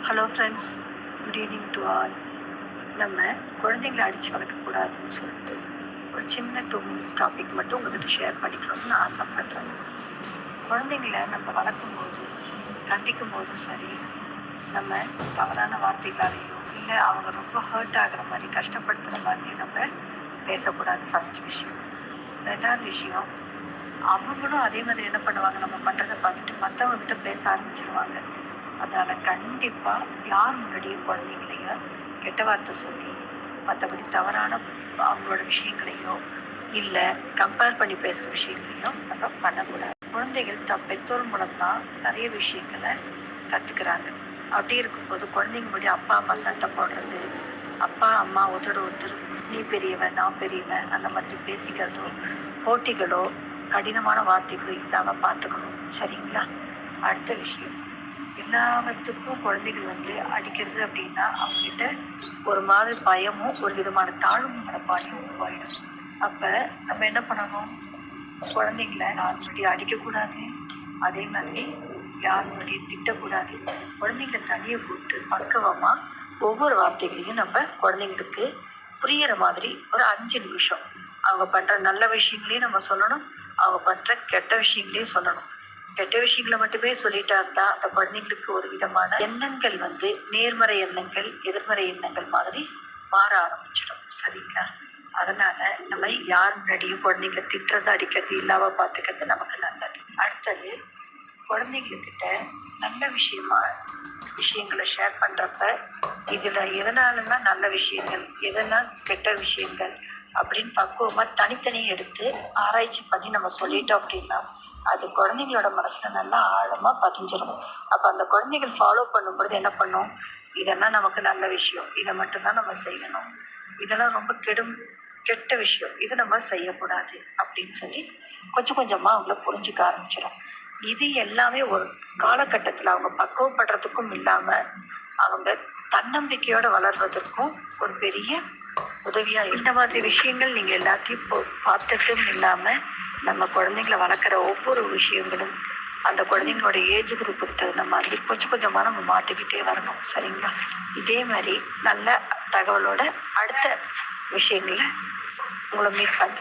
Hello friends, good evening to all. நம்ம குழந்தைங்களை அடித்து வளர்க்கக்கூடாதுன்னு சொல்லிட்டு ஒரு சின்ன 2 மினிட்ஸ் டாபிக் மட்டும் உங்கள்கிட்ட ஷேர் பண்ணிக்கணும்னு நான் ஆசைப்படுறேன். குழந்தைங்களை நம்ம வளர்க்கும்போது, கண்டிக்கும் போதும் சரி, நம்ம தவறான வார்த்தைகளாலேயோ இல்லை அவங்க ரொம்ப ஹர்ட் ஆகிற மாதிரி கஷ்டப்படுத்துகிற மாதிரி நம்ம பேசக்கூடாது. ஃபஸ்ட் விஷயம். 2வது விஷயம், அவங்களும் அதே மாதிரி என்ன பண்ணுவாங்க, நம்ம பண்ணுறதை பார்த்துட்டு மற்றவங்ககிட்ட பேச ஆரம்பிச்சிருவாங்க. அதனால் கண்டிப்பாக யார் முன்னாடியும் குழந்தைங்களையோ கெட்ட வார்த்தை சொல்லி மற்றபடி தவறான அவங்களோட விஷயங்களையோ இல்லை கம்பேர் பண்ணி பேசுகிற விஷயங்களையும் நம்ம பண்ணக்கூடாது. குழந்தைகள் பெற்றோர் மூலம்தான் நிறைய விஷயங்களை கற்றுக்குறாங்க. அப்படி இருக்கும்போது குழந்தைங்க முன்னாடி அப்பா அம்மா சண்டை போடுறது, அப்பா அம்மா ஒருத்தர் நீ பெரியவன் நான் பெரியவன் அந்த மாதிரி பேசிக்கிறதோ, போட்டிகளோ, கடினமான வார்த்தைகளோ இல்லாமல் பார்த்துக்கணும். சரிங்களா? அடுத்த விஷயம், எல்லாத்துக்கும் குழந்தைகள் அடிக்கிறது அப்படின்னா அவங்ககிட்ட ஒரு மாதிரி பயமும் ஒரு விதமான தாழ்வு மனப்பான்மையும் உருவாயிடும். அப்போ நம்ம என்ன பண்ணணும், குழந்தைங்களை யார் முன்னாடியும் அடிக்கக்கூடாது, அதே மாதிரி யார் முன்னாடியும் திட்டக்கூடாது. குழந்தைங்களை தனியை போட்டு பக்குவமாக ஒவ்வொரு வார்த்தைகளையும் நம்ம குழந்தைங்களுக்கு புரிகிற மாதிரி ஒரு 5 நிமிஷம் அவங்க பண்ணுற நல்ல விஷயங்களையும் நம்ம சொல்லணும், அவங்க பண்ணுற கெட்ட விஷயங்களையும் சொல்லணும். கெட்ட விஷயங்களை மட்டுமே சொல்லிட்டா இருந்தால் அந்த குழந்தைங்களுக்கு ஒரு விதமான எண்ணங்கள் நேர்மறை எண்ணங்கள் எதிர்மறை எண்ணங்கள் மாதிரி மாற ஆரம்பிச்சிடும். சரிங்களா? அதனால் நம்ம யார் முன்னாடியும் குழந்தைங்களை திட்டுறது அடிக்கிறது இல்லாமல் பார்த்துக்கிறது நமக்கு நல்லது. அடுத்தது, குழந்தைங்கக்கிட்ட நல்ல விஷயங்களை ஷேர் பண்ணுறப்ப இதில் எதனாலன்னா நல்ல விஷயங்கள் எதனா கெட்ட விஷயங்கள் அப்படின்னு பக்குவமாக தனித்தனியாக எடுத்து ஆராய்ச்சி பண்ணி நம்ம சொல்லிட்டோம் அப்படின்னா அது குழந்தைங்களோட மனசில் நல்லா ஆழமாக பதிஞ்சிடும். அப்போ அந்த குழந்தைகள் ஃபாலோ பண்ணும்பொழுது என்ன பண்ணும், இதெல்லாம் நமக்கு நல்ல விஷயம், இதை மட்டும்தான் நம்ம செய்யணும், இதெல்லாம் ரொம்ப கெட்ட விஷயம், இதை நம்ம செய்யக்கூடாது அப்படின்னு சொல்லி கொஞ்சம் கொஞ்சமாக அவங்கள புரிஞ்சுக்க ஆரம்பிச்சிடும். இது எல்லாமே ஒரு காலகட்டத்தில் அவங்க பக்குவப்படுறதுக்கும் இல்லாமல் அவங்க தன்னம்பிக்கையோடு வளர்வதற்கும் ஒரு பெரிய உதவியாக. இந்த மாதிரி விஷயங்கள் நீங்கள் எல்லாத்தையும் பார்த்துட்டும் இல்லாமல் நம்ம குழந்தைங்களை வளர்க்குற ஒவ்வொரு விஷயங்களும் அந்த குழந்தைங்களோட ஏஜ் குரூப்புக்கு தகுந்த மாதிரி கொஞ்சம் கொஞ்சமாக நம்ம மாற்றிக்கிட்டே வரணும். சரிங்களா? இதே மாதிரி நல்ல தகவலோட அடுத்த விஷயங்களை உங்களை மீட் பண்ண